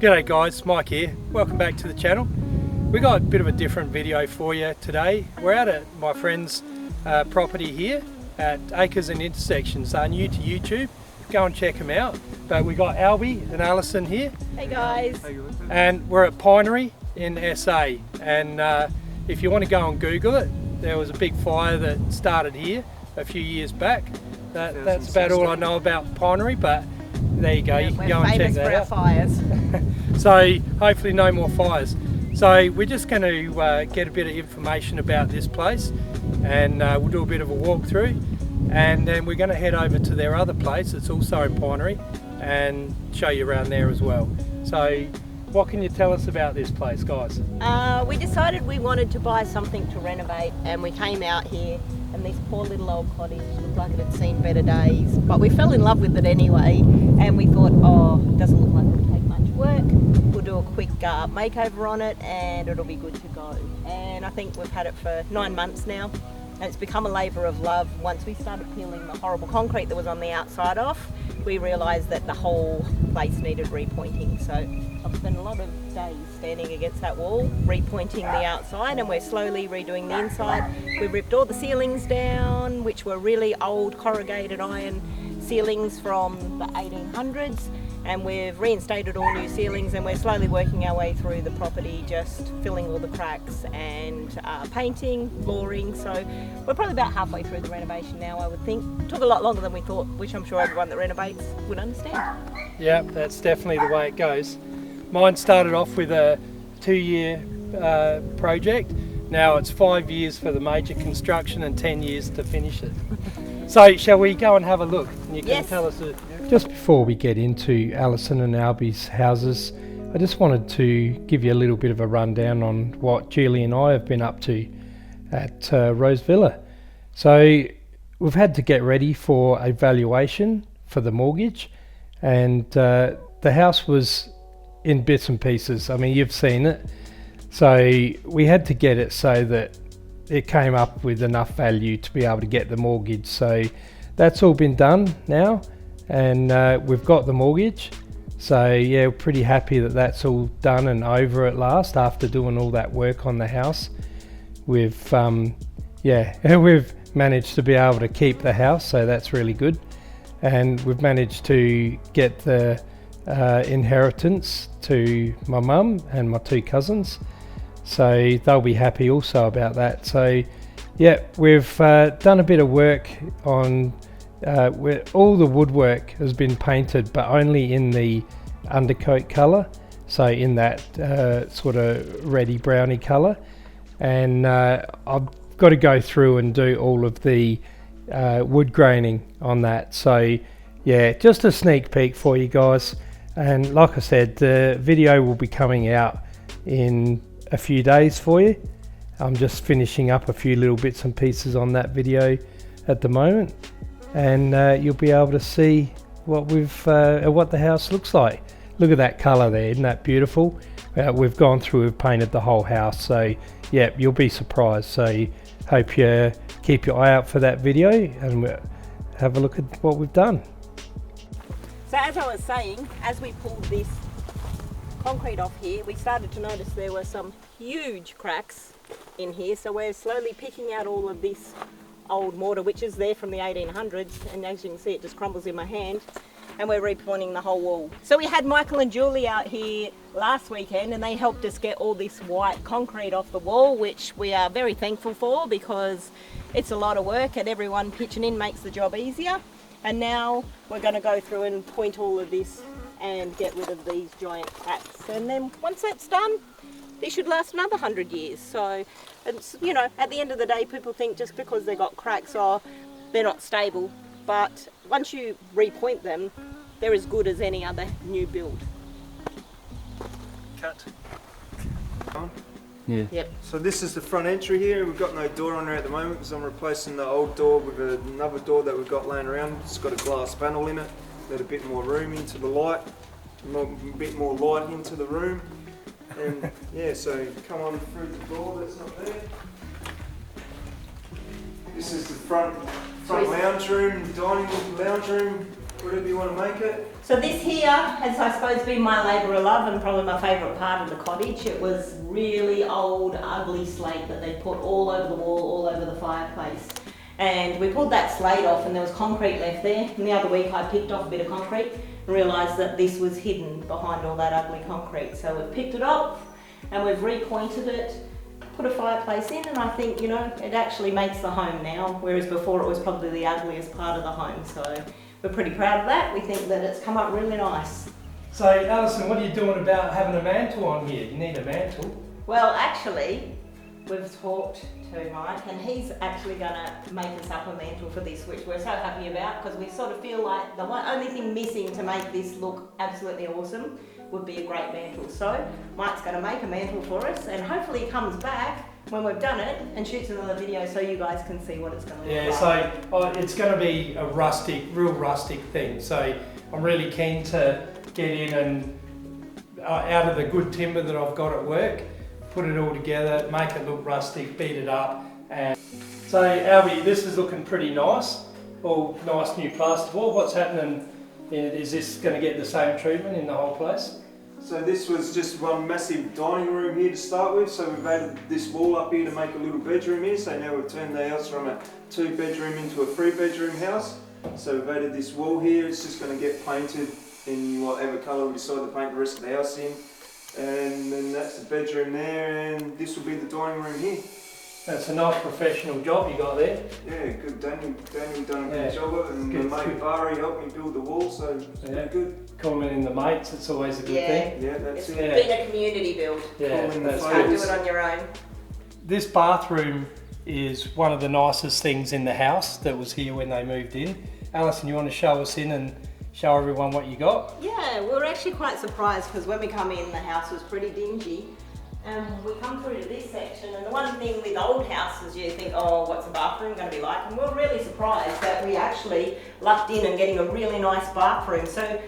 G'day guys, Mike here. Welcome back to the channel. We got a bit of a different video for you today. We're out at my friend's property here at Acres and Intersections. They're new to YouTube. Go and check them out. But we got Alby and Allison here. Hey guys. And we're at Pinery in SA. And if you want to go and Google it, there was a big fire that started here a few years back. That's about all I know about Pinery, but there you go, you can go and check that out. We're famous for our fires. So hopefully no more fires. So we're just going to get a bit of information about this place, and we'll do a bit of a walkthrough, and then we're going to head over to their other place that's also in Pinery and show you around there as well. So what can you tell us about this place, guys? We decided we wanted to buy something to renovate, and we came out here, and this poor little old cottage looked like it had seen better days, but we fell in love with it anyway, and we thought, oh, it doesn't look like it'll take much work. We'll do a quick makeover on it and it'll be good to go. And I think we've had it for 9 months now, and it's become a labour of love. Once we started peeling the horrible concrete that was on the outside off, we realised that the whole place needed repointing. So I've spent a lot of days standing against that wall, repointing the outside, and we're slowly redoing the inside. We ripped all the ceilings down, which were really old corrugated iron ceilings from the 1800s, and we've reinstated all new ceilings, and we're slowly working our way through the property, just filling all the cracks and painting, flooring. So we're probably about halfway through the renovation now, I would think. It took a lot longer than we thought, which I'm sure everyone that renovates would understand. Yeah, that's definitely the way it goes. Mine started off with a 2-year project. Now it's 5 years for the major construction and 10 years to finish it. So shall we go and have a look? And you can Yes. tell us. Just before we get into Allison and Alby's houses, I just wanted to give you a little bit of a rundown on what Julie and I have been up to at Rose Villa. So we've had to get ready for a valuation for the mortgage, and the house was in bits and pieces. I mean, you've seen it. So we had to get it so that it came up with enough value to be able to get the mortgage. So that's all been done now, and we've got the mortgage. So yeah, we're pretty happy that that's all done and over at last after doing all that work on the house. We've we've managed to be able to keep the house, so that's really good. And we've managed to get the inheritance to my mum and my 2 cousins, so they'll be happy also about that. So yeah, we've done a bit of work on where all the woodwork has been painted, but only in the undercoat colour, so in that sort of reddy browny colour. And I've got to go through and do all of the wood graining on that. So yeah, just a sneak peek for you guys. And like I said, the video will be coming out in a few days for you. I'm just finishing up a few little bits and pieces on that video at the moment, and you'll be able to see what what the house looks like. Look at that colour there, isn't that beautiful? We've gone through, we've painted the whole house, so yeah, you'll be surprised. So hope you keep your eye out for that video and we'll have a look at what we've done. So as I was saying, as we pulled this concrete off here, we started to notice there were some huge cracks in here. So we're slowly picking out all of this old mortar, which is there from the 1800s, and as you can see, it just crumbles in my hand, and we're repointing the whole wall. So we had Michael and Julie out here last weekend, and they helped us get all this white concrete off the wall, which we are very thankful for, because it's a lot of work and everyone pitching in makes the job easier. And now we're going to go through and point all of this and get rid of these giant cracks. And then once that's done, this should last another 100 years. So, it's, you know, at the end of the day, people think just because they got cracks, they're not stable. But once you repoint them, they're as good as any other new build. Cut. Yeah. Yep. So this is the front entry here. We've got no door on there at the moment because I'm replacing the old door with another door that we've got laying around. It's got a glass panel in it. Let a bit more room into the light, a bit more light into the room. And yeah, so come on through the door that's not there. This is the front lounge room, dining lounge room. whatever you want to make it. So this here has, I suppose, been my labour of love and probably my favourite part of the cottage. It was really old, ugly slate that they put all over the wall, all over the fireplace. And we pulled that slate off and there was concrete left there. And the other week I picked off a bit of concrete and realised that this was hidden behind all that ugly concrete. So we've picked it up and we've repointed it, put a fireplace in, and I think, you know, it actually makes the home now, whereas before it was probably the ugliest part of the home. So we're pretty proud of that. We think that it's come up really nice. So Alison, what are you doing about having a mantle on here? You need a mantle. Well, actually, we've talked to Mike and he's actually going to make us up a mantle for this, which we're so happy about because we sort of feel like the only thing missing to make this look absolutely awesome would be a great mantle. So Mike's going to make a mantle for us and hopefully he comes back when we've done it and shoots another video so you guys can see what it's going to look like. Yeah, so it's going to be a real rustic thing. So I'm really keen to get in and out of the good timber that I've got at work, put it all together, make it look rustic, beat it up. And so Alby, this is looking pretty nice. All nice new plasterboard. What's happening? Is this going to get the same treatment in the whole place? So this was just one massive dining room here to start with. So we've added this wall up here to make a little bedroom here. So now we've turned the house from a 2-bedroom into a 3-bedroom house. So we've added this wall here. It's just going to get painted in whatever colour we decide to paint the rest of the house in. And then that's the bedroom there, and this will be the dining room here. That's a nice professional job you got there. Yeah, good. Daniel done a good job of it, and the mate Barry helped me build the wall, so it's been good. Calling in the mates, it's always a good thing. Yeah, that's it's it. been a community build. Yeah, You can't do it on your own. This bathroom is one of the nicest things in the house that was here when they moved in. Alison, you want to show us in and show everyone what you got? Yeah, we were actually quite surprised because when we come in, the house was pretty dingy. And we come through to this section, and the one thing with old houses, you think, oh, what's a bathroom going to be like? And we were really surprised that we actually lucked in and getting a really nice bathroom. So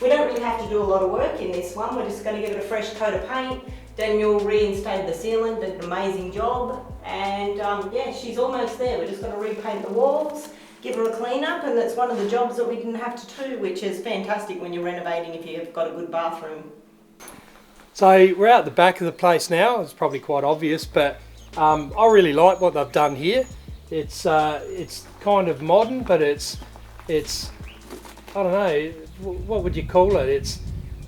we don't really have to do a lot of work in this one. We're just going to give it a fresh coat of paint. Daniel reinstated the ceiling, did an amazing job. And yeah, she's almost there. We're just going to repaint the walls, give her a clean up, and that's one of the jobs that we didn't have to do, which is fantastic when you're renovating if you've got a good bathroom. So we're out the back of the place now. It's probably quite obvious, but I really like what they've done here. It's kind of modern, but it's I don't know, what would you call it?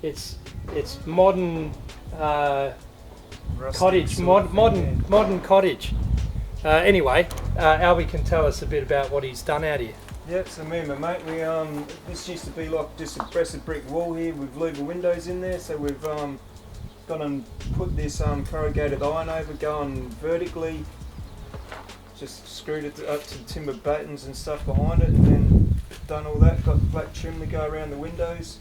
It's modern cottage, modern cottage. Anyway, Alby can tell us a bit about what he's done out here. Yep, so me and my mate, this used to be like just a pressed brick wall here with louver windows in there, so we've gone and put this corrugated iron over going vertically, just screwed it up to timber battens and stuff behind it, and then done all that, got black trim to go around the windows,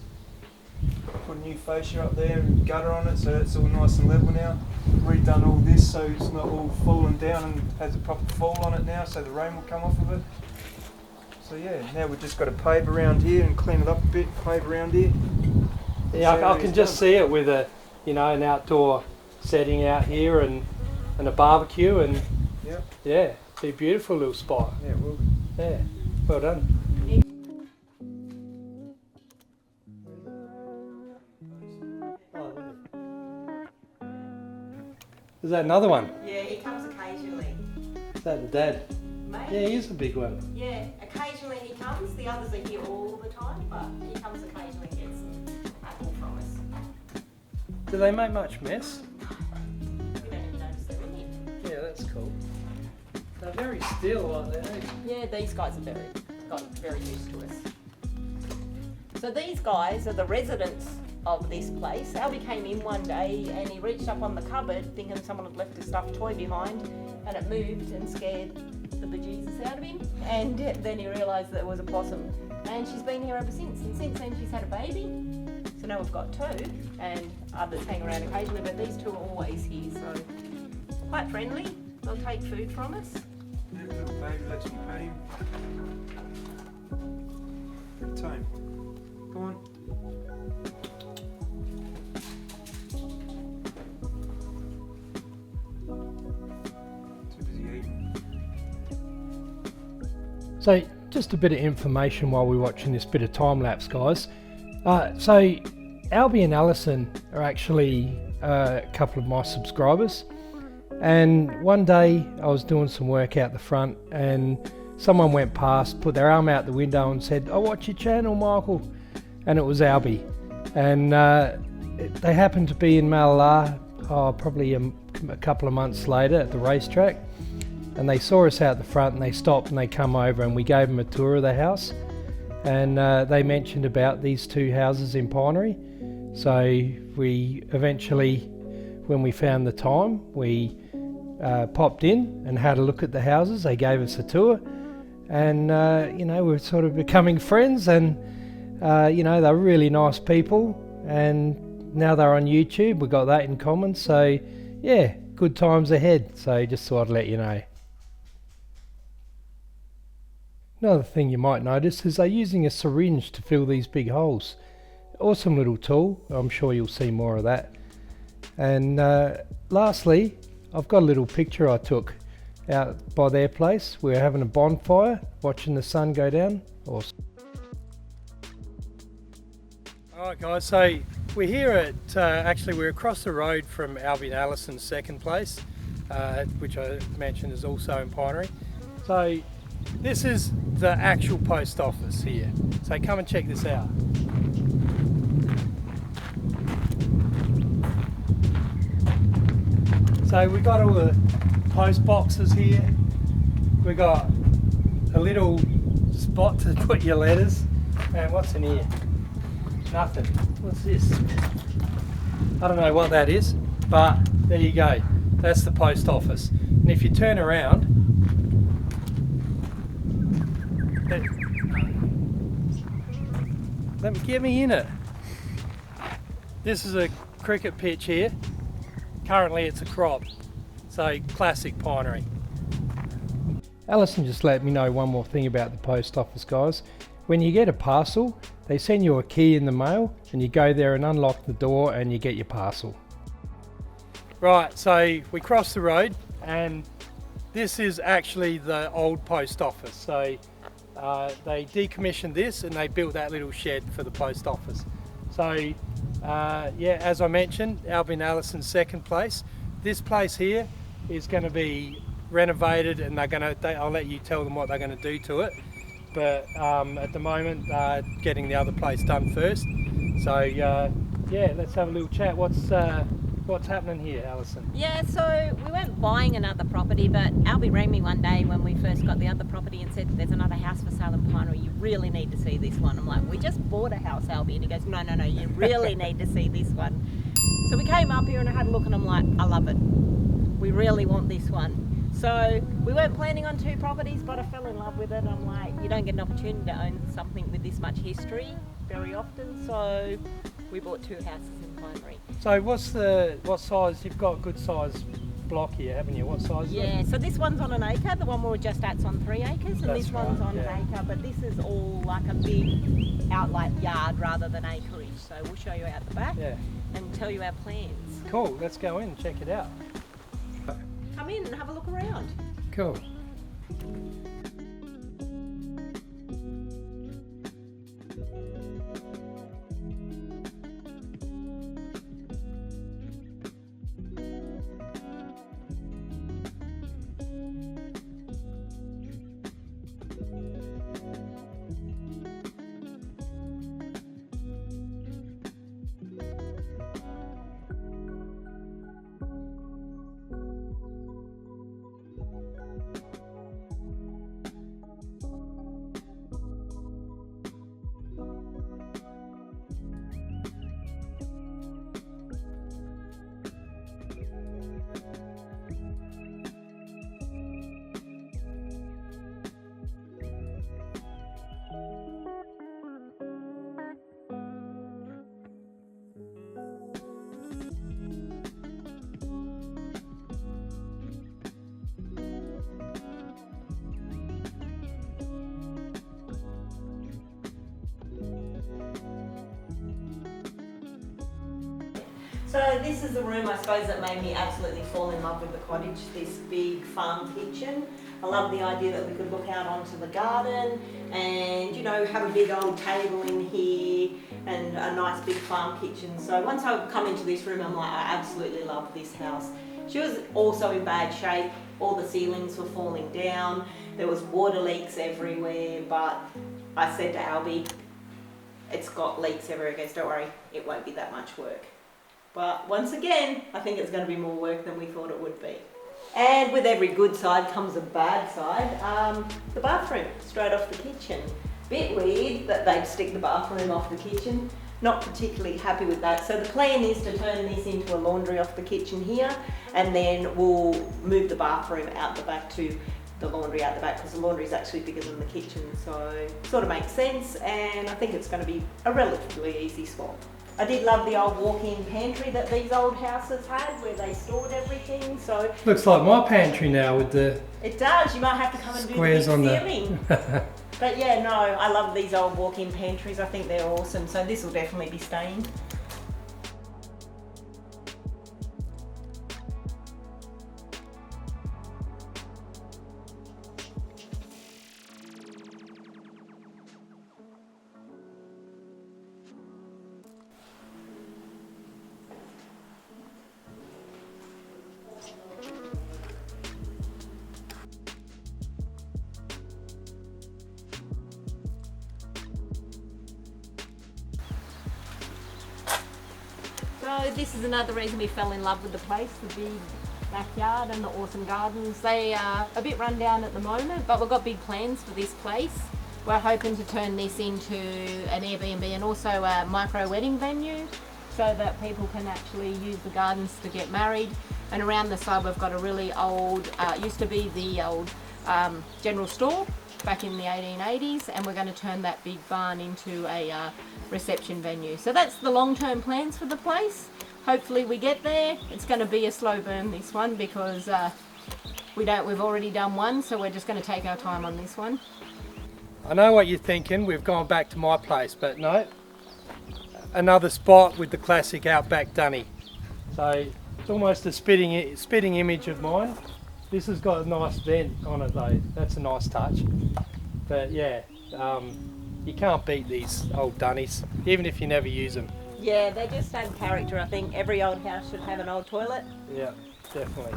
put a new fascia up there and gutter on it, so that's all nice and level now. Redone all this so it's not all falling down and has a proper fall on it now, so the rain will come off of it. So yeah, now we've just got to pave around here and clean it up a bit, pave around here. Yeah, I can just see it with an outdoor setting out here and a barbecue, and yeah, it's a beautiful little spot. Yeah, it will be. Yeah, well done. Is that another one? Yeah, he comes occasionally. Is that the dad? Maybe. Yeah, he is a big one. Yeah, occasionally he comes. The others are here all the time, but he comes occasionally and gets some apple from us. Do they make much mess? We don't even notice they're in here. Yeah, that's cool. They're very still, aren't they? Yeah, these guys are got very used to us. So these guys are the residents of this place. Alby came in one day and he reached up on the cupboard thinking someone had left a stuffed toy behind, and it moved and scared the bejesus out of him, and then he realised that it was a possum, and she's been here ever since, and since then she's had a baby. So now we've got 2, and others hang around occasionally, but these 2 are always here, so quite friendly. They'll take food from us. Yeah, little baby lets me pet him. Pretty tame. Go on. So just a bit of information while we're watching this bit of time lapse, guys. So Alby and Allison are actually a couple of my subscribers, and one day I was doing some work out the front and someone went past, put their arm out the window and said, "I watch your channel, Michael," and it was Alby. And they happened to be in Malala probably a couple of months later at the racetrack, and they saw us out the front and they stopped and they come over and we gave them a tour of the house, and they mentioned about these two houses in Pinery. So we eventually, when we found the time, we popped in and had a look at the houses. They gave us a tour, and you know, we're sort of becoming friends, and you know, they're really nice people, and now they're on YouTube. We got that in common, so yeah, good times ahead. So just thought I'd let you know. Another thing you might notice is they're using a syringe to fill these big holes. Awesome little tool. I'm sure you'll see more of that. And lastly, I've got a little picture I took out by their place. We're having a bonfire, watching the sun go down. Awesome. Alright guys, so we're here at, actually we're across the road from Alby and Allison's second place, which I mentioned is also in Pinery. So this is the actual post office here. So come and check this out. So we've got all the post boxes here. We've got a little spot to put your letters. And what's in here? Nothing. What's this? I don't know what that is, but there you go. That's the post office. And if you turn around, let me get me in it. This is a cricket pitch here. Currently it's a crop, so classic Pinery. Alison just let me know one more thing about the post office, guys. When you get a parcel, they send you a key in the mail and you go there and unlock the door and you get your parcel. Right, so we crossed the road and this is actually the old post office. So they decommissioned this and they built that little shed for the post office. So yeah, as I mentioned, Alby and Allison's second place. This place here is going to be renovated, and I'll let you tell them what they're going to do to it. But at the moment, getting the other place done first. So yeah, let's have a little chat. What's happening here, Allison? Yeah, so we weren't buying another property, but Alby rang me one day when we first got the other property and said, "There's another house for sale in Pinery. You really need to see this one." I'm like, "We just bought a house, Alby." And he goes, no, you really need to see this one. So we came up here and I had a look and I'm like, I love it. We really want this one. So we weren't planning on two properties, but I fell in love with it. I'm like, you don't get an opportunity to own something with this much history very often. So we bought two houses in Pinery. So what size? You've got a good size block here, haven't you? What size is it? Yeah, so this one's on an acre. The one we were just at's on 3 acres, and That's this one's right, on yeah. an acre. But this is all like a big outlet yard rather than acreage. So we'll show you out the back and tell you our plans. Cool, let's go in and check it out. Come in and have a look around. Cool. So this is the room, I suppose, that made me absolutely fall in love with the cottage, this big farm kitchen. I love the idea that we could look out onto the garden and, you know, have a big old table in here and a nice big farm kitchen. So once I come into this room, I'm like, I absolutely love this house. She was also in bad shape. All the ceilings were falling down. There was water leaks everywhere, but I said to Alby, it's got leaks everywhere. He goes, don't worry, it won't be that much work. But once again, I think it's going to be more work than we thought it would be. And with every good side comes a bad side. The bathroom, straight off the kitchen. Bit weird that they'd stick the bathroom off the kitchen. Not particularly happy with that. So the plan is to turn this into a laundry off the kitchen here, and then we'll move the bathroom out the back to the laundry out the back, because the laundry is actually bigger than the kitchen. So it sort of makes sense, and I think it's going to be a relatively easy swap. I did love the old walk-in pantry that these old houses had, where they stored everything. So looks like my pantry now with the it does. You might have to come and do the squares big on ceiling. But yeah, no, I love these old walk-in pantries. I think they're awesome. So this will definitely be staying. So this is another reason we fell in love with the place, the big backyard and the awesome gardens. They are a bit run down at the moment, but we've got big plans for this place. We're hoping to turn this into an Airbnb and also a micro wedding venue, so that people can actually use the gardens to get married. And around the side we've got a really old, used to be the old general store back in the 1880s, and we're going to turn that big barn into a reception venue. So that's the long-term plans for the place. Hopefully we get there. It's going to be a slow burn, this one, because we've already done one, so we're just going to take our time on this one. I know what you're thinking, we've gone back to my place, but no. Another spot with the classic Outback Dunny. So it's almost a spitting image of mine. This has got a nice vent on it though, that's a nice touch. But yeah, you can't beat these old dunnies, even if you never use them. Yeah, they just add character. I think every old house should have an old toilet. Yeah, definitely.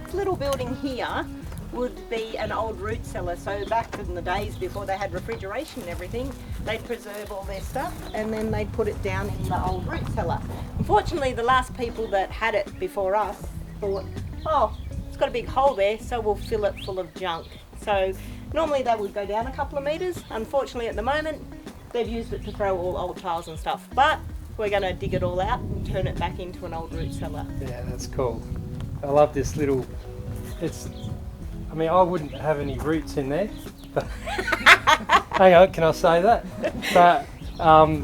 This little building here would be an old root cellar. So back in the days before they had refrigeration and everything, they'd preserve all their stuff and then they'd put it down in the old root cellar. Unfortunately, the last people that had it before us thought, oh, it's got a big hole there, so we'll fill it full of junk. So normally they would go down a couple of metres. Unfortunately, at the moment, they've used it to throw all old tiles and stuff. But we're going to dig it all out and turn it back into an old root cellar. Yeah, that's cool. I love this little, I mean, I wouldn't have any roots in there. But hang on, can I say that? But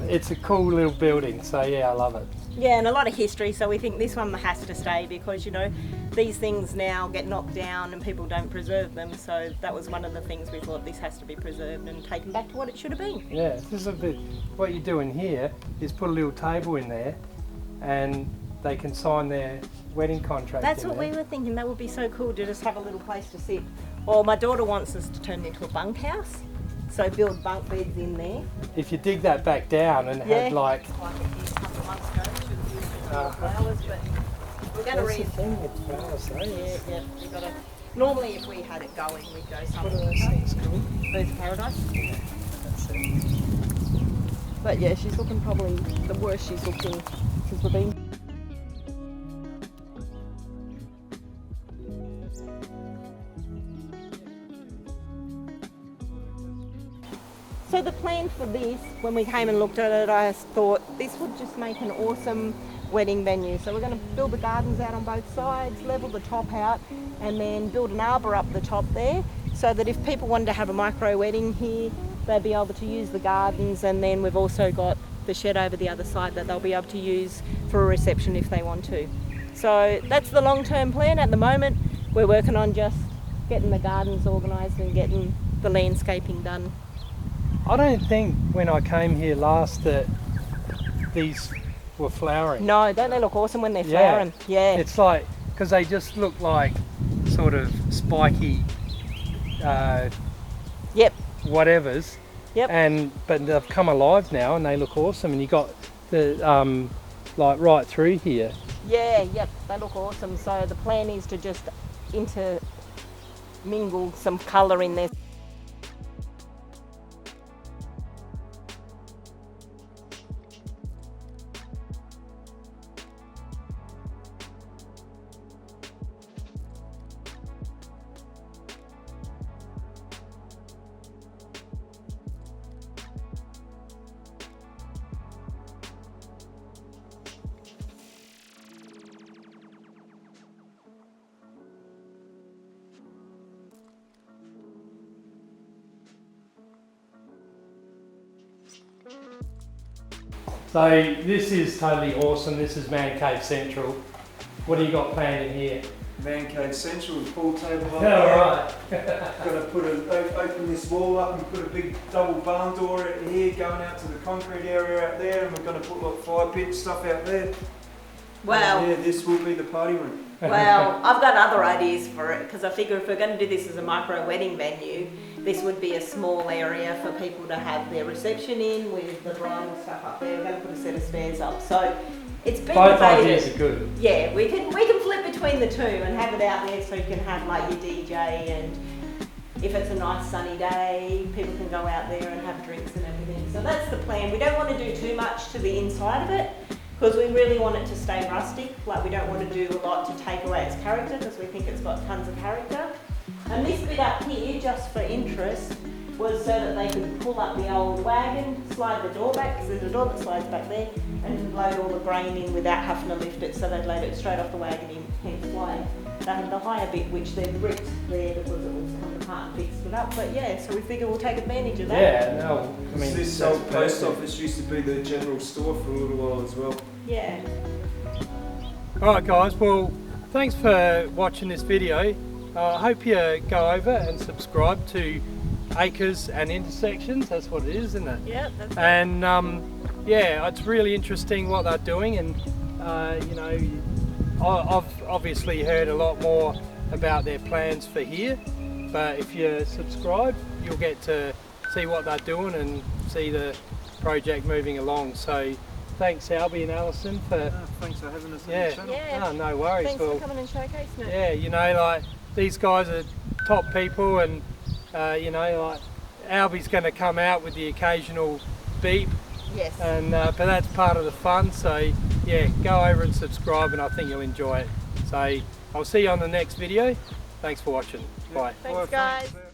it's a cool little building, so yeah, I love it. Yeah, and a lot of history, so we think this one has to stay because, you know, these things now get knocked down and people don't preserve them, so that was one of the things we thought, this has to be preserved and taken back to what it should have been. Yeah, this is a bit, what you're doing here is put a little table in there and they can sign their wedding contract. That's what we were thinking, that would be so cool to just have a little place to sit. Or my daughter wants us to turn it into a bunkhouse, so build bunk beds in there. If you dig that back down and had like... it did a couple of months ago, should have used it for flowers, but we're going to read. That's the thing with flowers though. Yeah, we got to. Normally, if we had it going, we'd go What somewhere. are those things called? Birds of Paradise. Yeah, that's it. But yeah, she's looking probably the worst she's looked in since we've been. So the plan for this, when we came and looked at it, I thought this would just make an awesome wedding venue. So we're going to build the gardens out on both sides, level the top out, and then build an arbour up the top there, so that if people wanted to have a micro wedding here, they'd be able to use the gardens. And then we've also got the shed over the other side that they'll be able to use for a reception if they want to. So that's the long-term plan. At the moment, we're working on just getting the gardens organised and getting the landscaping done. I don't think when I came here last that these were flowering. No, don't they look awesome when they're flowering? Yeah. It's like, because they just look like sort of spiky Yep. whatevers. Yep. But they've come alive now and they look awesome. And you got the like right through here. Yeah, yep, they look awesome. So the plan is to just intermingle some colour in there. So this is totally awesome. This is Man Cave Central. What do you got planned in here? Man Cave Central with pool table up Yeah, there. right. Going to open this wall up and put a big double barn door out here going out to the concrete area out there, and we're going to put like fire pit stuff out there. Well, yeah, this will be the party room. well, I've got other ideas for it because I figure if we're going to do this as a micro wedding venue, this would be a small area for people to have their reception in with the bridal stuff up there. We're going to put a set of stairs up, so it's been Both debated. ideas are good. Yeah, we can flip between the two and have it out there so you can have like your DJ, and if it's a nice sunny day, people can go out there and have drinks and everything. So that's the plan. We don't want to do too much to the inside of it because we really want it to stay rustic. Like, we don't want to do a lot to take away its character because we think it's got tons of character. And this bit up here, just for interest, was so that they could pull up the old wagon, slide the door back, because there's a door that slides back there, and load all the grain in without having to lift it, so they'd load it straight off the wagon in, hence why they had the higher bit, which they'd ripped there because it was come apart and fixed it up. But yeah, so we figure we'll take advantage of that. Yeah, no, I mean, This that's old post perfect. office used to be the general store for a little while as well. Yeah. Alright guys, well thanks for watching this video. I hope you go over and subscribe to Acres and Intersections. That's what it is, isn't it? Yeah, that's it. And yeah, it's really interesting what they're doing, and you know, I've obviously heard a lot more about their plans for here, but if you subscribe you'll get to see what they're doing and see the project moving along. So thanks Alby and Allison for Thanks for having us on yeah. the channel. Yeah. Oh, no worries. Thanks Well, for coming and showcasing it. yeah, you know, like these guys are top people, and you know, like Alby's going to come out with the occasional beep, Yes. and but that's part of the fun. So yeah, go over and subscribe, and I think you'll enjoy it. So I'll see you on the next video. Thanks for watching. Bye. Thanks, guys. Thanks.